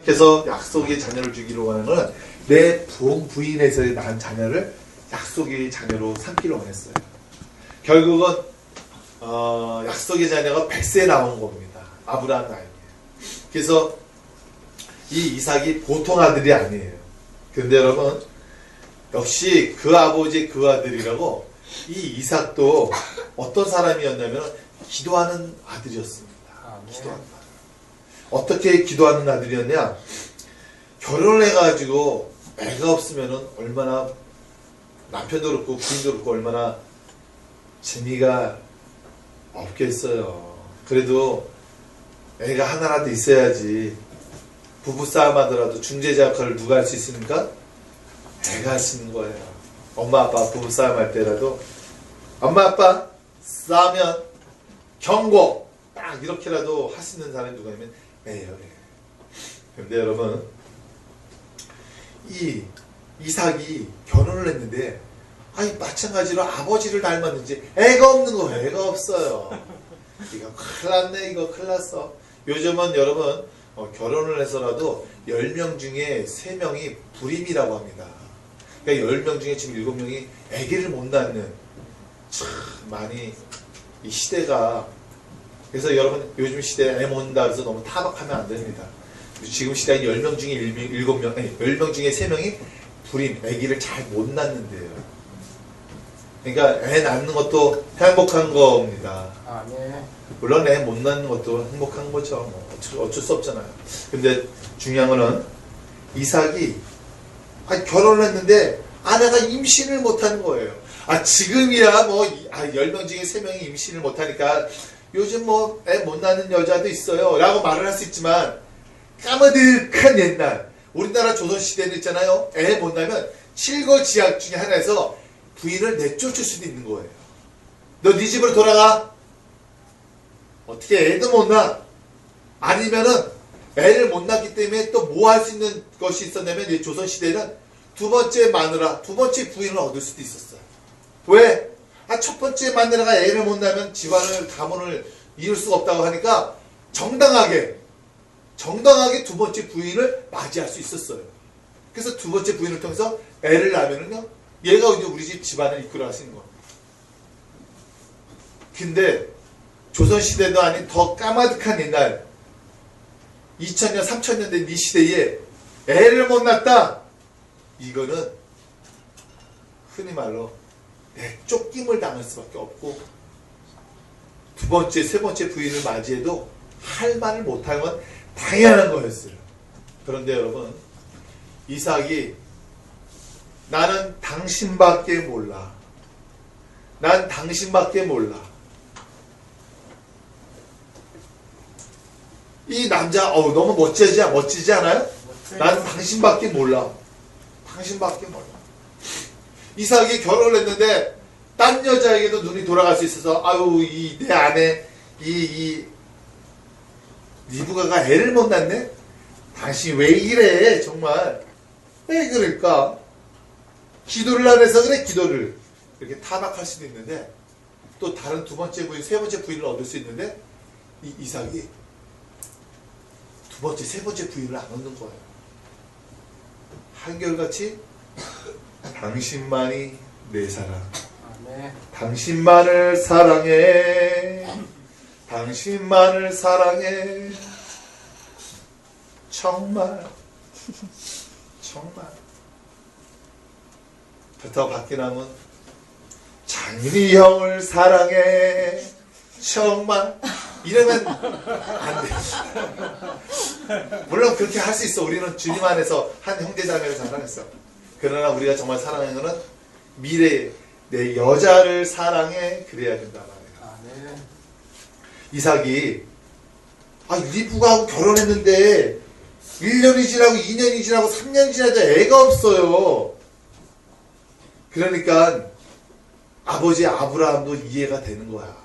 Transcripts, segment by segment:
그래서 약속의 자녀를 주기로 하는 것은 내 부인에서 낳은 자녀를 약속의 자녀로 삼기로 원했어요. 결국은 약속의 자녀가 100세에 나온 겁니다. 아브라함 나이에. 그래서 이 이삭이 보통 아들이 아니에요. 근데 여러분 역시 그 아버지 그 아들이라고 이 이삭도 어떤 사람이었냐면 기도하는 아들이었습니다. 기도하는 아들. 어떻게 기도하는 아들이었냐? 결혼을 해가지고 애가 없으면은 얼마나 남편도 그렇고 부인도 그렇고 얼마나 재미가 없겠어요. 그래도 애가 하나라도 있어야지. 부부싸움 하더라도 중재자 역할을 누가 할 수 있습니까? 애가 할 수 있는 거예요. 엄마 아빠 부부싸움 할 때라도 엄마 아빠 싸우면 경고 딱 이렇게라도 할 수 있는 사람이 누가냐면 애예요. 그런데 여러분 이 이삭이 결혼을 했는데 아니 마찬가지로 아버지를 닮았는지 애가 없는 거예요. 애가 없어요. 이거 큰일 났네. 이거 큰일 났어. 요즘은 여러분 결혼을 해서라도 10명 중에 3명이 불임이라고 합니다. 그러니까 10명 중에 지금 7명이 아기를 못 낳는 참 많이 이 시대가 그래서 여러분 요즘 시대에 애 못 낳는다 그래서 너무 타박하면 안 됩니다. 지금 시대에 10명 중에 7명, 아니 10명 중에 3명이 불임, 아기를 잘 못 낳는데요. 그러니까 애 낳는 것도 행복한 겁니다. 아, 네. 물론 애 못 낳는 것도 행복한 거죠. 어쩔 수 없잖아요. 근데 중요한 거는 이삭이 결혼을 했는데 아내가 임신을 못하는 거예요. 지금이야 뭐 10명 중에 3명이 임신을 못하니까 요즘 뭐 애 못 낳는 여자도 있어요 라고 말을 할 수 있지만 까마득한 옛날 우리나라 조선시대는 있잖아요. 애 못 낳으면 칠거지약 중에 하나에서 부인을 내쫓을 수도 있는 거예요. 너 네 집으로 돌아가. 어떻게 애도 못 낳아. 아니면은 애를 못 낳기 때문에 또 뭐 할 수 있는 것이 있었냐면 이 조선시대는 두 번째 마누라, 두 번째 부인을 얻을 수도 있었어요. 왜? 첫 번째 마누라가 애를 못 낳으면 집안을 가문을 이룰 수가 없다고 하니까 정당하게 두 번째 부인을 맞이할 수 있었어요. 그래서 두 번째 부인을 통해서 애를 낳으면은요, 얘가 이제 우리 집 집안을 이끌어 갈 수 있는 거예요. 근데 조선시대도 아닌 더 까마득한 옛날 2000년, 3000년 된 이 시대에 애를 못 낳았다. 이거는 흔히 말로 쫓김을 당할 수밖에 없고 두 번째, 세 번째 부인을 맞이해도 할 말을 못할 건 당연한 거였어요. 그런데 여러분 이삭이 나는 당신밖에 몰라. 난 당신밖에 몰라. 이 남자 너무 멋지지 않아요? 난 당신밖에 몰라. 당신밖에 몰라. 이삭이 결혼을 했는데 딴 여자에게도 눈이 돌아갈 수 있어서 내 아내 이 리브가가 애를 못 낳네? 당신 왜 이래? 정말 왜 그럴까? 기도를 안 해서 그래. 기도를 이렇게 타박할 수도 있는데 또 다른 두 번째 부인, 세 번째 부인을 얻을 수 있는데 이 이삭이 두 번째, 세 번째 부인을 안 얻는 거예요. 한결같이 당신만이 내 사랑. 아, 네. 당신만을 사랑해. 당신만을 사랑해. 정말. 그렇다고 밖에 나면 장인이 형을 사랑해. 정말. 이러면 안 돼. 물론 그렇게 할 수 있어. 우리는 주님 안에서 한 형제자매를 사랑했어. 그러나 우리가 정말 사랑하는 것은 미래에 내 여자를 사랑해. 그래야 된다 말이에요. 아, 네. 이삭이 리브가하고 결혼했는데 1년이 지나고 2년이 지나고 3년이 지나도 애가 없어요. 그러니까 아버지 아브라함도 이해가 되는 거야.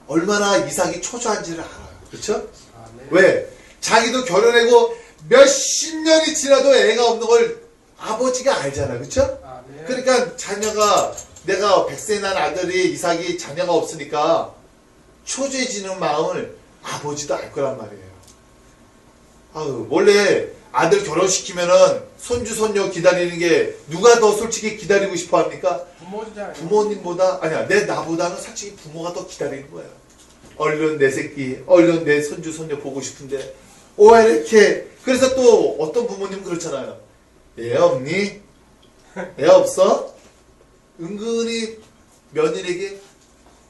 얼마나 이삭이 초조한지를 알아요. 그렇죠? 아, 네. 왜? 자기도 결혼하고 몇십 년이 지나도 애가 없는 걸 아버지가 알잖아. 그렇죠? 아, 네. 그러니까 자녀가 내가 100세 난 아들이 이삭이 자녀가 없으니까 초조해지는 마음을 아버지도 알 거란 말이에요. 아유, 원래 아들 결혼시키면은 손주, 손녀 기다리는 게 누가 더 솔직히 기다리고 싶어 합니까? 부모잖아요. 부모님보다, 아니야, 나보다는 솔직히 부모가 더 기다리는 거야. 얼른 내 새끼, 얼른 내 손주, 손녀 보고 싶은데, 왜 이렇게, 그래서 또 어떤 부모님 그렇잖아요. 애 없니? 애 없어? 은근히 며느리에게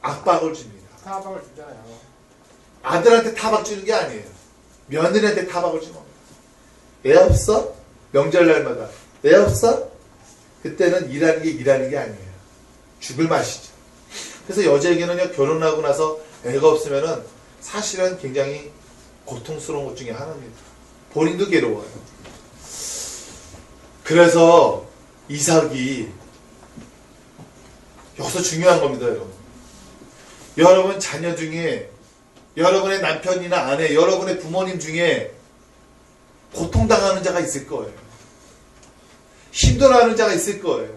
압박을 줍니다. 타박을 주잖아요. 아들한테 타박 주는 게 아니에요. 며느리한테 타박을 주는 겁니다. 애 없어? 명절날마다 애 없어? 그때는 일하는 게 아니에요. 죽을 맛이죠. 그래서 여자에게는요, 결혼하고 나서 애가 없으면은 사실은 굉장히 고통스러운 것 중에 하나입니다. 본인도 괴로워요. 그래서 이삭이 여기서 중요한 겁니다, 여러분. 여러분 자녀 중에, 여러분의 남편이나 아내, 여러분의 부모님 중에 고통당하는 자가 있을 거예요. 힘들어하는 자가 있을 거예요.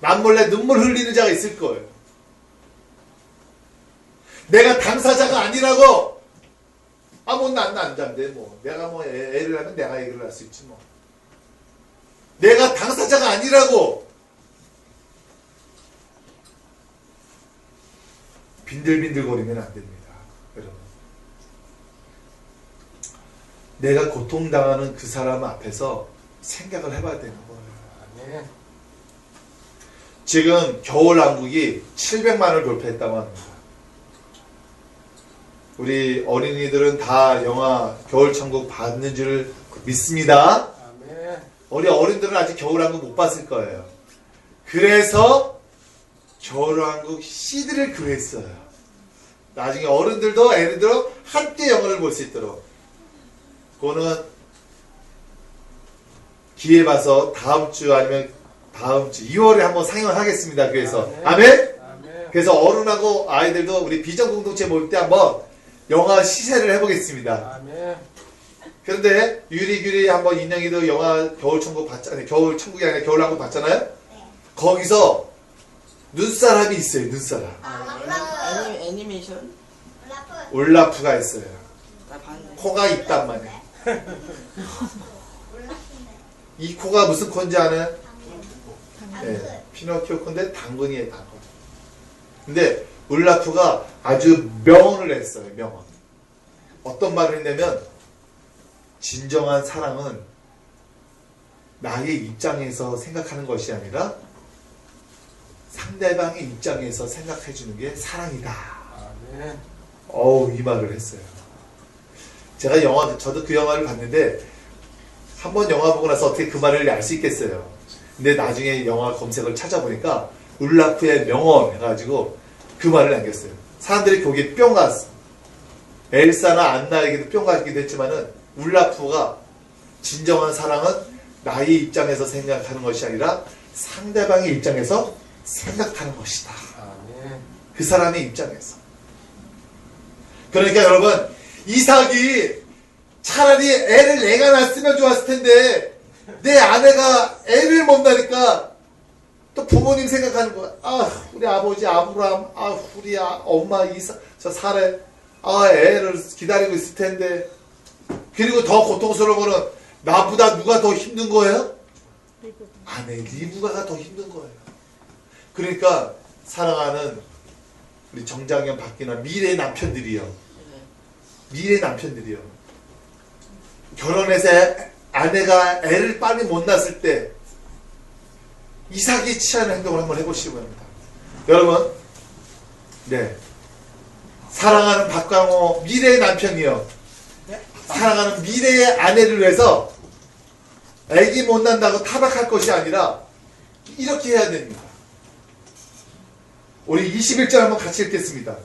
남몰래 눈물 흘리는 자가 있을 거예요. 내가 당사자가 아니라고, 뭐 난 남자인데 내가 애를 하면 내가 애를 할 수 있지 뭐. 내가 당사자가 아니라고 빈들빈들거리면 안 됩니다, 여러분. 내가 고통당하는 그 사람 앞에서 생각을 해봐야 되는 거예요. 네. 지금 겨울왕국이 700만을 돌파했다고 합니다. 우리 어린이들은 다 영화 겨울천국 봤는 줄 믿습니다. 아멘. 우리 어른들은 아직 겨울왕국 못 봤을 거예요. 그래서 겨울왕국 CD를 구했어요. 나중에 어른들도 애들도 함께 영화를 볼 수 있도록. 그거는 기회 봐서 다음 주 아니면 다음 주 2월에 한번 상영을 하겠습니다. 그래서 아멘. 그래서 어른하고 아이들도 우리 비전 공동체 모일 때 한번 영화 시세를 해보겠습니다. 아멘. 그런데 유리규리 한번 인형이도 영화 겨울천국 봤잖아요. 겨울천국이 아니라 겨울왕국 봤잖아요. 거기서 눈사람이 있어요. 눈사람. 애니메이션? 올라프가 있어요. 나 봤네. 코가 있단 말이에요. 이 코가 무슨 코인지 아나요? 네, 피노키오 코인데 당근이에요. 당근. 근데 울라프가 아주 명언을 했어요. 명언. 어떤 말을 했냐면, 진정한 사랑은 나의 입장에서 생각하는 것이 아니라 상대방의 입장에서 생각해 주는 게 사랑이다. 아멘. 이 말을 했어요. 제가 저도 그 영화를 봤는데, 한번 영화 보고 나서 어떻게 그 말을 알 수 있겠어요. 근데 나중에 영화 검색을 찾아보니까 울라프의 명언 해가지고 그 말을 남겼어요. 사람들이 거기에 뿅 갔어. 엘사나 안나에게도 뿅 가기도 했지만은 울라프가 진정한 사랑은 나의 입장에서 생각하는 것이 아니라 상대방의 입장에서 생각하는 것이다. 아멘. 그 사람의 입장에서. 그러니까 여러분, 이삭이 차라리 애를 내가 낳았으면 좋았을 텐데 내 아내가 애를 못 낳으니까 또 부모님 생각하는 거야. 우리 아버지 아브라함, 우리 엄마 저 사례, 애를 기다리고 있을 텐데. 그리고 더 고통스러운 거는 나보다 누가 더 힘든 거예요? 아내 리브가가 더 힘든 거예요. 그러니까 사랑하는 우리 정장현, 박기나 미래의 남편들이요. 결혼해서 아내가 애를 빨리 못 낳았을 때 이삭이 취하는 행동을 한번 해보시기 바랍니다. 여러분, 네, 사랑하는 박광호 미래의 남편이요, 사랑하는 미래의 아내를 위해서 애기 못 낳는다고 타박할 것이 아니라 이렇게 해야 됩니다. 우리 21절 한번 같이 읽겠습니다.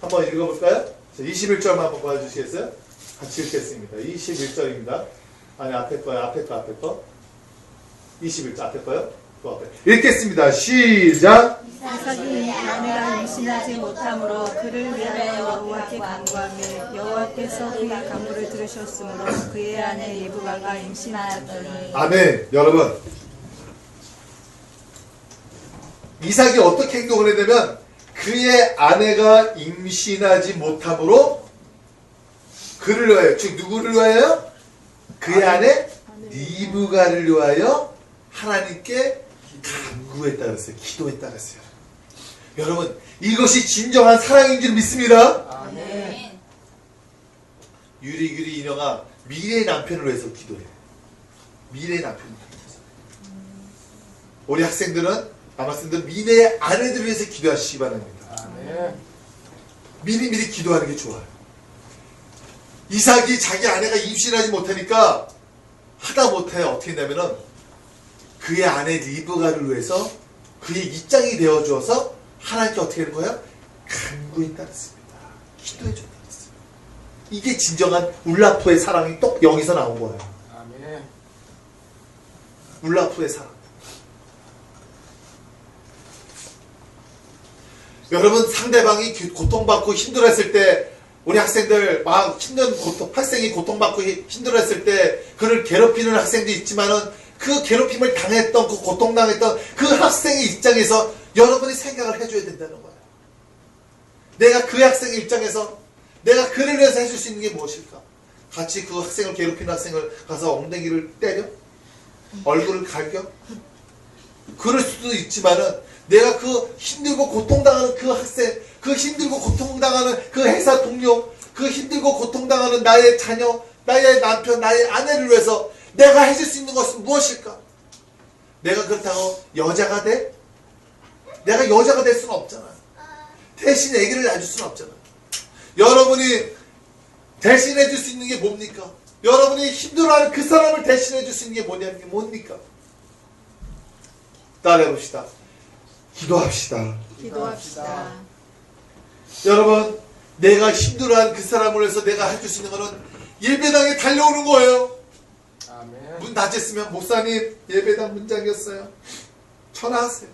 한번 읽어볼까요? 21절만 한번 봐주시겠어요? 같이 읽겠습니다. 21절입니다. 아니, 앞에 거. 21절 앞에 거요? 그 앞에. 읽겠습니다. 시작! 이삭이 아내가 임신하지 못함으로 그를 위하여 여호와께 간구하며 여호와께서 그의 간구를 들으셨으므로 그의 아내 리브가가 임신하였더니. 아멘. 여러분, 이삭이 어떻게 행동을 했냐면 그의 아내가 임신하지 못함으로 그를 위하여, 즉 누구를 위하여? 그의 아내 리브가를 위하여 하나님께 간구했다 그랬어요. 기도했다 그랬어요. 여러분, 이것이 진정한 사랑인 줄 믿습니다. 아멘. 유리 인형아 미래의 남편을 위해서 기도해. 미래의 남편을 위해서. 우리 학생들은, 남학생들은 미래의 아내들을 위해서 기도하시기 바랍니다. 아멘. 미리 기도하는 게 좋아요. 이삭이 자기 아내가 임신하지 못하니까 하다 못해 어떻게 했냐면은 그의 아내 리브가를 위해서 그의 입장이 되어 주어서 하나님께 어떻게 하는 거야? 간구했다 했습니다. 기도해 줬다 했어요. 이게 진정한 울라프의 사랑이 또 여기서 나온 거예요. 아멘. 울라프의 사랑. 여러분, 상대방이 고통받고 힘들어했을 때, 우리 학생들 막 힘든 학생이 고통받고 힘들어했을 때 그를 괴롭히는 학생도 있지만은 그 괴롭힘을 당했던, 그 고통당했던 그 학생의 입장에서 여러분이 생각을 해줘야 된다는 거예요. 내가 그 학생의 입장에서 내가 그를 위해서 해줄 수 있는 게 무엇일까? 같이 그 학생을 괴롭히는 학생을 가서 엉덩이를 때려? 얼굴을 갈겨? 그럴 수도 있지만은 내가 그 힘들고 고통당하는 그 학생, 그 힘들고 고통당하는 그 회사 동료, 그 힘들고 고통당하는 나의 자녀, 나의 남편, 나의 아내를 위해서 내가 해줄 수 있는 것은 무엇일까? 내가 그렇다고 여자가 돼? 내가 여자가 될 수는 없잖아. 대신 아기를 낳아줄 수는 없잖아. 여러분이 대신해 줄 수 있는 게 뭡니까? 여러분이 힘들어하는 그 사람을 대신해 줄 수 있는 게 뭐냐는 게 뭡니까? 따라해봅시다. 기도합시다. 기도합시다. 여러분, 내가 힘들어하는 그 사람을 위해서 내가 해줄 수 있는 거는 예배당에 달려오는 거예요. 아멘. 문 닫혔으면 목사님 예배당 문 잠겼어요. 전화하세요.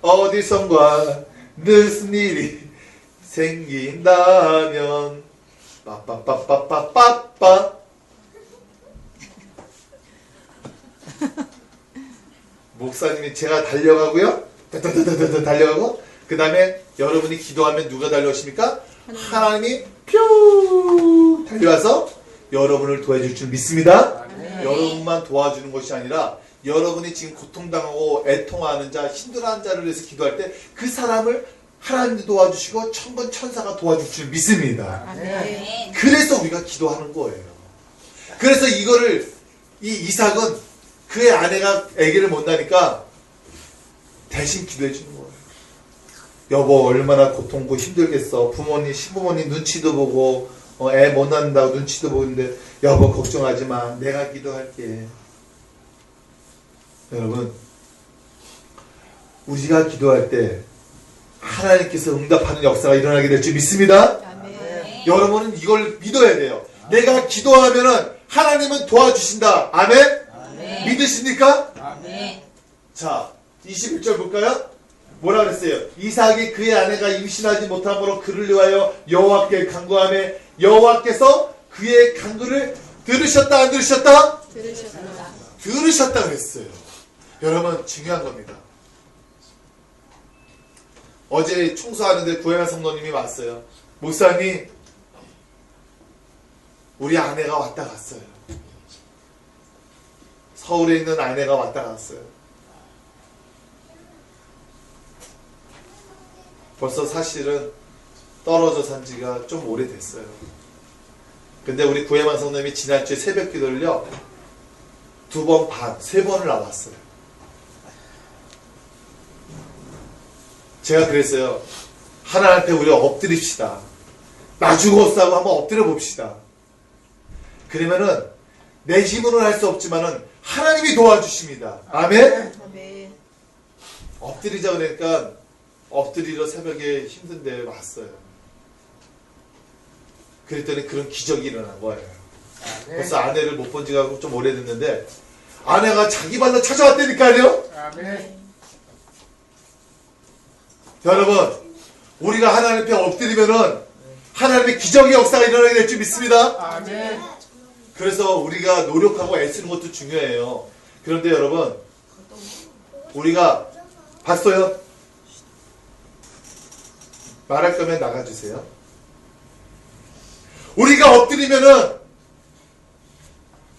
어디선가 무슨 일이 생긴다면 빠빠빠빠빠빠 목사님이 제가 달려가고요. 따따따따따 달려가고 그 다음에 여러분이 기도하면 누가 달려오십니까? 하나님이 뿅 달려와서 여러분을 도와줄 줄 믿습니다. 아멘. 여러분만 도와주는 것이 아니라 여러분이 지금 고통당하고 애통하는 자, 힘들어하는 자를 위해서 기도할 때 그 사람을 하나님도 도와주시고 천군 천사가 도와줄 줄 믿습니다. 아멘. 그래서 우리가 기도하는 거예요. 그래서 이거를 이 이삭은 그의 아내가 아기를 못 낳으니까 대신 기도해 주는 거예요. 여보 얼마나 고통고 힘들겠어. 부모님 시부모님 눈치도 보고 애 못 낳는다고 눈치도 보는데 여보 걱정하지 마. 내가 기도할게. 여러분 우리가 기도할 때 하나님께서 응답하는 역사가 일어나게 될 줄 믿습니다. 아멘. 여러분은 이걸 믿어야 돼요. 내가 기도하면은 하나님은 도와주신다. 아멘? 아멘. 믿으십니까? 아멘. 자, 21절 볼까요? 뭐라 그랬어요? 이삭이 그의 아내가 임신하지 못함으로 그를 위하여 여호와께 간구하며 여호와께서 그의 간구를 들으셨다 안 들으셨다? 들으셨다. 들으셨다 그랬어요. 여러분 중요한 겁니다. 어제 청소하는데 구혜만 성도님이 왔어요. 목사님 우리 아내가 왔다 갔어요. 서울에 있는 아내가 왔다 갔어요. 벌써 사실은 떨어져 산 지가 좀 오래됐어요. 근데 우리 구혜만 성도님이 지난주에 새벽 기도를요 2번 반, 3번을 나왔어요. 제가 그랬어요. 하나님 앞에 우리가 엎드립시다. 나 죽었다고 한번 엎드려 봅시다. 그러면은 내 힘으로는 할 수 없지만은 하나님이 도와주십니다. 아멘? 아멘. 엎드리자 그러니까 엎드리러 새벽에 힘든데 왔어요. 그랬더니 그런 기적이 일어난 거예요. 아멘. 벌써 아내를 못 본 지가 좀 오래됐는데 아내가 자기 발로 찾아왔다니까요. 아멘. 여러분 우리가 하나님 앞에 엎드리면은 하나님의 기적의 역사가 일어나게 될 줄 믿습니다. 아멘. 그래서 우리가 노력하고 애쓰는 것도 중요해요. 그런데 여러분 우리가 봤어요? 말할 거면 나가주세요. 우리가 엎드리면은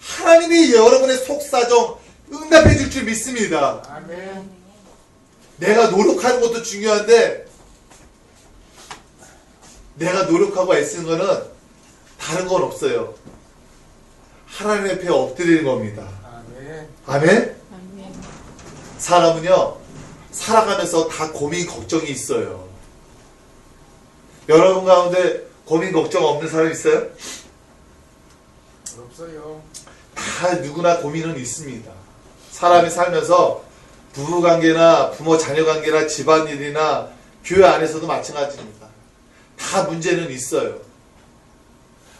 하나님이 여러분의 속사정 응답해 줄 줄 믿습니다. 아멘. 내가 노력하는 것도 중요한데 내가 노력하고 애쓰는 거는 다른 건 없어요. 하나님 앞에 엎드리는 겁니다. 아멘. 아멘? 아멘. 사람은요 살아가면서 다 고민 걱정이 있어요. 여러분 가운데 고민 걱정 없는 사람 있어요? 없어요. 다 누구나 고민은 있습니다. 사람이 살면서 부부관계나 부모 자녀관계나 집안일이나 교회 안에서도 마찬가지입니다. 다 문제는 있어요.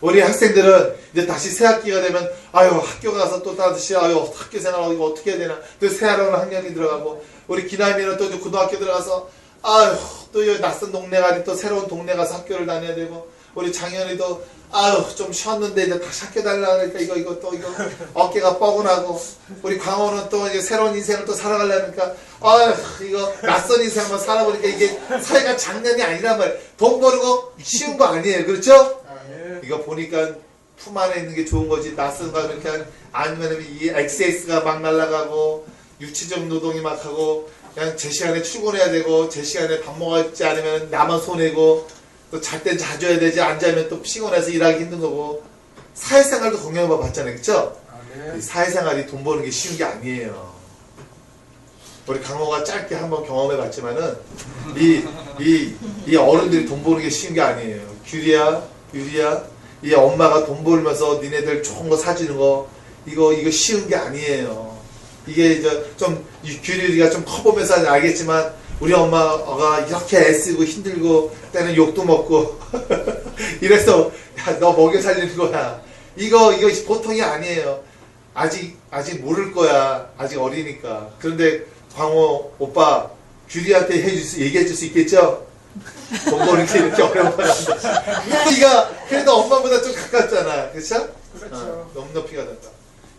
우리 학생들은 이제 다시 새학기가 되면 아유 학교 가서 또 다시 아유 학교 생활 이거 어떻게 해야 되나 또 새하라는 학년이 들어가고 우리 기남이는 또 이제 고등학교 들어가서 아유 또 이 낯선 동네 가니 또 새로운 동네 가서 학교를 다녀야 되고 우리 장현이도 아유 좀 쉬었는데 이제 다시 학교 달라니까 이거 어깨가 뻐근하고 우리 광호는 또 이제 새로운 인생을 또 살아가려니까 아유 이거 낯선 인생 한번 살아보니까 이게 사회가 장난이 아니란 말이에요. 돈 버는 거 쉬운 거 아니에요. 그렇죠? 아멘. 이거 보니까 품 안에 있는 게 좋은 거지 낯선 거 그렇게 아니면 이 XS가 막 날아가고 유치적 노동이 막 하고 그냥 제 시간에 출근해야 되고 제 시간에 밥 먹지 않으면 나만 손해고 또 잘 땐 자줘야 되지 안 자면 또 피곤해서 일하기 힘든 거고 사회생활도 공경해 봤잖아요. 그쵸? 이 아멘. 사회생활이 돈 버는 게 쉬운 게 아니에요. 우리 강호가 짧게 한번 경험해 봤지만은 이 어른들이 돈 버는 게 쉬운 게 아니에요. 규리야 유리야 이 엄마가 돈 벌면서 니네들 좋은 거 사주는 거 이거 쉬운 게 아니에요. 이게 이제 좀 규리가 좀 커보면서 알겠지만 우리 엄마가 이렇게 애쓰고 힘들고 때는 욕도 먹고 이래서 야, 너 먹여 살리는 거야. 이거 보통이 아니에요. 아직 모를 거야. 아직 어리니까. 그런데 광호 오빠 규리한테 얘기해 줄 수 있겠죠? 돈 버는 게 이렇게 어려운 건 아닌데. 우리가 그래도 엄마보다 좀 가깝잖아. 그렇죠? 그렇죠. 너무 높이가 된다.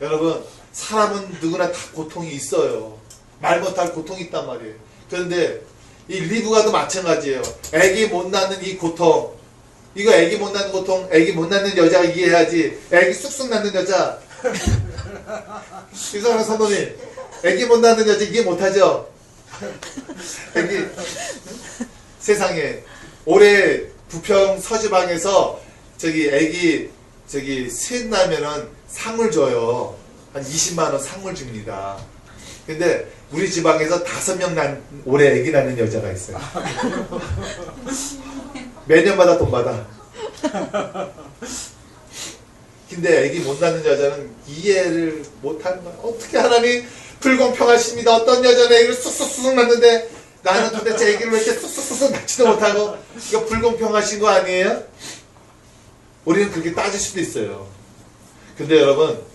여러분 사람은 누구나 다 고통이 있어요. 말 못할 고통이 있단 말이에요. 그런데 이 리브가도 마찬가지예요. 애기 못 낳는 이 고통 이거 애기 못 낳는 고통 애기 못 낳는 여자가 이해해야지. 애기 쑥쑥 낳는 여자 이상한 선생님 애기 못 낳는 여자 이해 못하죠? 애기 세상에 올해 부평 서지방에서 애기 셋 나면은 상을 줘요. 한 20만 원 상을 줍니다. 근데 우리 지방에서 5명 올해 애기 낳는 여자가 있어요. 매년마다 돈 받아. 근데 애기 못 낳는 여자는 이해를 못하는 거야. 어떻게 하나님 불공평하십니다. 어떤 여자는 애기를 쑥쑥 낳는데 나는 도대체 애기를 왜 이렇게 쑥쑥 낳지도 못하고 이거 불공평하신 거 아니에요? 우리는 그렇게 따질 수도 있어요. 근데 여러분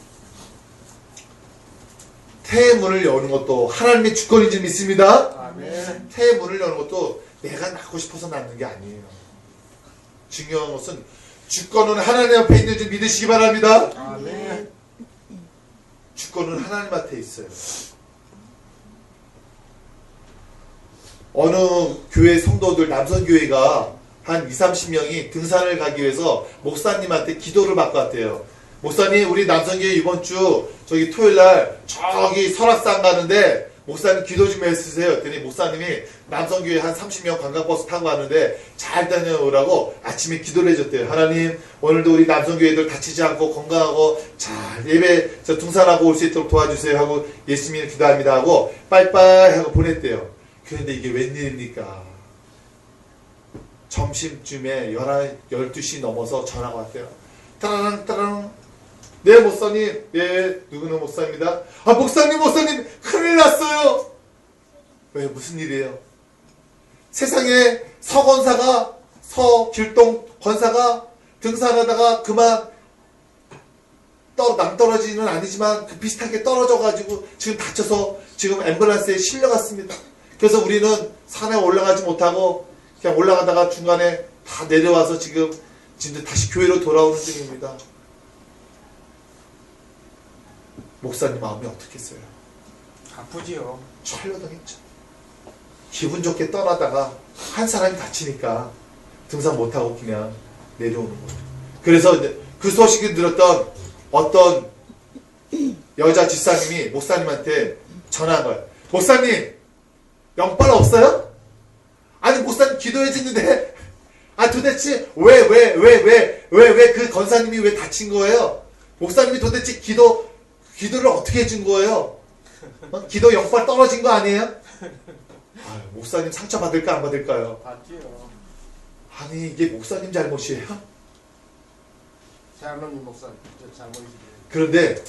태의 문을 여는 것도 하나님의 주권인 줄 믿습니다. 아멘. 태의 문을 여는 것도 내가 낳고 싶어서 낳는 게 아니에요. 중요한 것은 주권은 하나님 앞에 있는 줄 믿으시기 바랍니다. 아멘. 주권은 하나님한테 있어요. 어느 교회 성도들 남선교회가 한 20-30명이 등산을 가기 위해서 목사님한테 기도를 받고 왔대요. 목사님 우리 남선교회 이번 주 저기 토요일날 저기 설악산 가는데 목사님 기도 좀 해주세요. 했더니 목사님이 남선교회 한 30명 관광버스 타고 가는데 잘 다녀오라고 아침에 기도를 해줬대요. 하나님 오늘도 우리 남선교회들 다치지 않고 건강하고 잘 예배 등산하고 올 수 있도록 도와주세요 하고 예수님을 기도합니다 하고 빠이빠이 하고 보냈대요. 그런데 이게 웬일입니까? 점심쯤에 12시 넘어서 전화가 왔대요. 따라랑 따라랑 네 목사님 예 누구는 목사입니다. 아 목사님 큰일 났어요. 왜 무슨 일이에요? 세상에 서길동 권사가 등산하다가 그만 낭떠러지는 아니지만 비슷하게 떨어져가지고 지금 다쳐서 지금 앰뷸런스에 실려갔습니다. 그래서 우리는 산에 올라가지 못하고 그냥 올라가다가 중간에 다 내려와서 지금 다시 교회로 돌아오는 중입니다. 목사님 마음이 어떻겠어요? 아프지요. 철려당했죠. 기분 좋게 떠나다가 한 사람이 다치니까 등산 못하고 그냥 내려오는 거예요. 그래서 이제 그 소식을 들었던 어떤 여자 집사님이 목사님한테 전화한 거예요. 목사님, 영빨 없어요? 아니, 목사님 기도해 주는데, 아, 도대체 왜 그 권사님이 왜 다친 거예요? 목사님이 도대체 기도를 어떻게 해준 거예요? 기도 영빨 떨어진 거 아니에요? 아, 목사님 상처 받을까 안 받을까요? 받지요. 아니, 이게 목사님 잘못이에요? 장로님 목사님 저 장로님. 그런데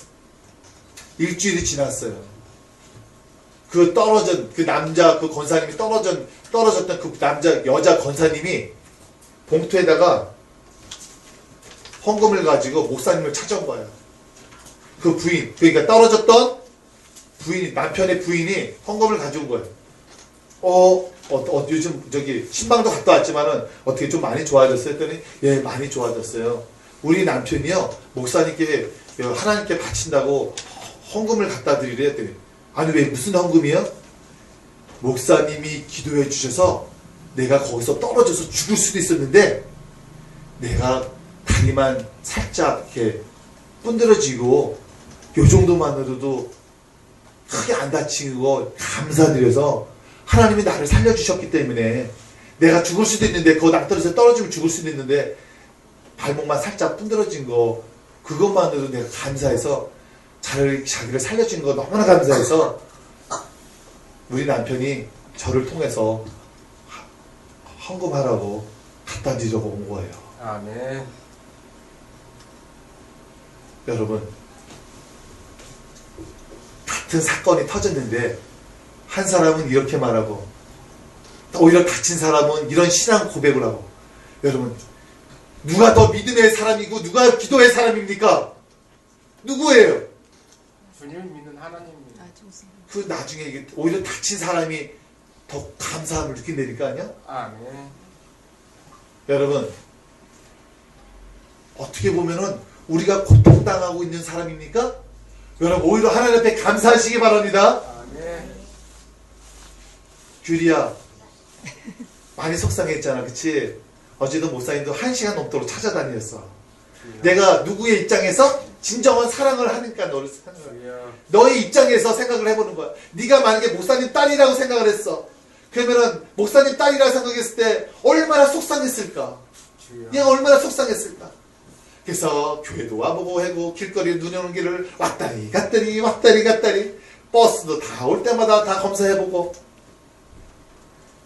일주일이 지났어요. 그 떨어진 그 남자 그 권사님이 떨어졌던 그 남자 여자 권사님이 봉투에다가 헌금을 가지고 목사님을 찾아온 거예요. 그 부인, 그러니까 떨어졌던 부인이, 남편의 부인이 헌금을 가져온 거예요. 요즘 저기 신방도 갔다 왔지만은 어떻게 좀 많이 좋아졌어요? 했더니 예, 많이 좋아졌어요. 우리 남편이요, 목사님께 하나님께 바친다고 헌금을 갖다 드리래 했더니, 아니 왜 무슨 헌금이요? 목사님이 기도해 주셔서 내가 거기서 떨어져서 죽을 수도 있었는데 내가 다리만 살짝 이렇게 분드러지고 요 정도만으로도 크게 안 다치고 감사드려서 하나님이 나를 살려주셨기 때문에 내가 죽을 수도 있는데 그거 낭떠러지에서 떨어지면 죽을 수도 있는데 발목만 살짝 분드러진 거 그것만으로도 내가 감사해서 자기를 살려준 거 너무나 감사해서 우리 남편이 저를 통해서 헌금하라고 갖다 드리려고 온 거예요. 아멘. 여러분, 같은 사건이 터졌는데 한 사람은 이렇게 말하고 오히려 다친 사람은 이런 신앙 고백을 하고, 여러분 누가 더 믿음의 사람이고 누가 기도의 사람입니까? 누구예요? 주님을 믿는 하나님입니다. 그 나중에 이게 오히려 다친 사람이 더 감사함을 느낀다니까요. 아멘. 여러분, 어떻게 보면은 우리가 고통당하고 있는 사람입니까? 여러분, 오히려 하나님 앞에 감사하시기 바랍니다. 아멘. 규리야, 많이 속상했잖아, 그치? 어제도 목사님도 1시간 넘도록 찾아다녔어. 내가 누구의 입장에서 진정한 사랑을 하니까 너를 생각해. 너의 입장에서 생각을 해보는 거야. 네가 만약에 목사님 딸이라고 생각을 했어. 그러면은 목사님 딸이라고 생각했을 때 얼마나 속상했을까? 얘가 얼마나 속상했을까? 그래서 교회도 와보고 하고 길거리에 눈이 오는 길을 왔다리 갔다리 버스도 다 올 때마다 다 검사해보고.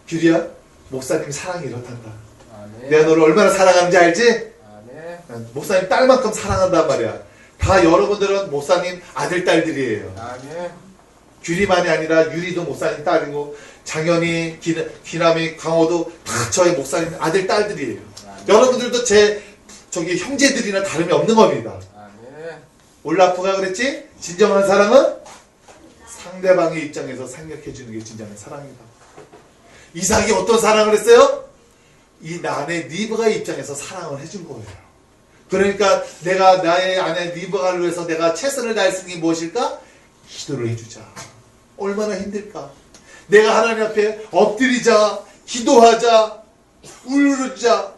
규리야, 목사님 사랑이 이렇단다. 아멘. 내가 너를 얼마나 사랑하는지 알지? 아멘. 목사님 딸만큼 사랑한단 말이야. 다 여러분들은 목사님 아들 딸들이에요. 아멘. 규리만이 아니라 유리도 목사님 딸이고 장현이, 기남이, 강호도 다 저희 목사님 아들 딸들이에요. 아멘. 여러분들도 제 형제들이나 다름이 없는 겁니다. 아멘. 올라프가 그랬지? 진정한 사랑은 상대방의 입장에서 생각해 주는 게 진정한 사랑이다. 이삭이 어떤 사랑을 했어요? 이 아내 리브가의 입장에서 사랑을 해준 거예요. 그러니까 내가 나의 아내 리브가를 위해서 내가 최선을 다했으니 게 무엇일까? 기도를 해주자. 얼마나 힘들까? 내가 하나님 앞에 엎드리자, 기도하자, 울르자.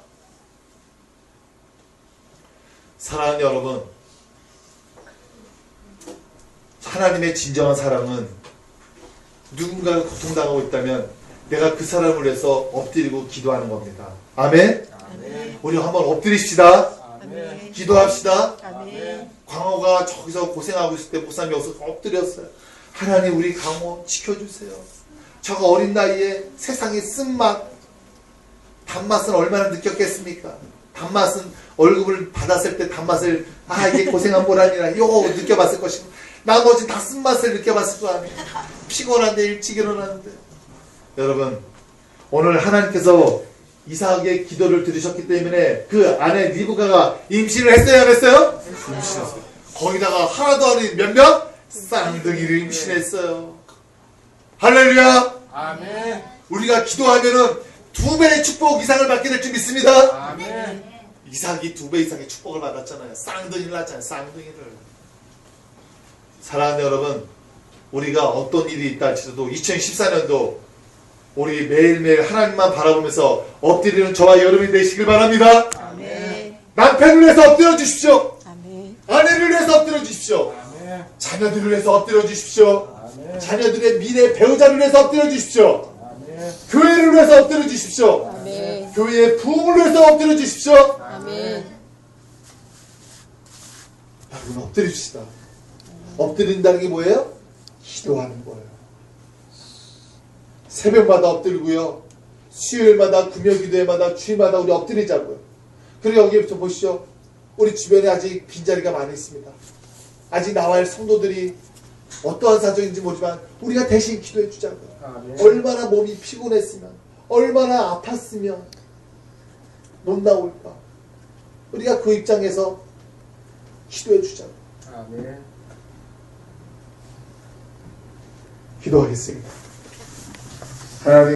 사랑하는 여러분, 하나님의 진정한 사랑은 누군가가 고통당하고 있다면 내가 그 사람을 위해서 엎드리고 기도하는 겁니다. 아멘? 아멘. 우리 한번 엎드립시다. 아멘. 기도합시다. 아멘. 광호가 저기서 고생하고 있을 때 목사님이 여기서 엎드렸어요. 하나님, 우리 광호 지켜주세요. 저가 어린 나이에 세상의 쓴맛, 단맛은 얼마나 느꼈겠습니까? 단맛은 월급을 받았을 때 단맛을, 이게 고생한 보람이라 요거 느껴봤을 것이고, 나머지 다 쓴맛을 느껴봤을 거 아니에요. 피곤한데 일찍 일어나는데. 여러분, 오늘 하나님께서 이삭의 기도를 들으셨기 때문에 그 아내 리브가가 임신을 했어요, 안 했어요? 임신했어요. 거기다가 하나도 아닌 몇 명? 쌍둥이를 임신했어요. 할렐루야! 아멘. 우리가 기도하면은 2배의 축복 이상을 받게 될 줄 믿습니다. 아멘. 이삭이 2배 이상의 축복을 받았잖아요. 쌍둥이를 낳았잖아요. 쌍둥이를. 사랑하는 여러분, 우리가 어떤 일이 있다 할지라도 2014년도 우리 매일매일 하나님만 바라보면서 엎드리는 저와 여러분이 되시길 바랍니다. 아멘. 남편을 위해서 엎드려 주십시오. 아멘. 아내를 위해서 엎드려 주십시오. 아멘. 자녀들을 위해서 엎드려 주십시오. 아멘. 자녀들의 미래 배우자를 위해서 엎드려 주십시오. 아멘. 교회를 위해서 엎드려 주십시오. 아멘. 교회의 부흥을 위해서 엎드려 주십시오. 아멘. 여러분 엎드립시다. 엎드린다는 게 뭐예요? 기도하는 거예요. 새벽마다 엎드리고요. 수요일마다 금요기도회마다 주일마다 우리 엎드리자고요. 그리고 여기부터 보시죠. 우리 주변에 아직 빈자리가 많이 있습니다. 아직 나와야 할 성도들이 어떠한 사정인지 모르지만 우리가 대신 기도해 주자고요. 아멘. 얼마나 몸이 피곤했으면, 얼마나 아팠으면 못 나올까. 우리가 그 입장에서 기도해 주자고요. 아멘. 기도하겠습니다. 하나님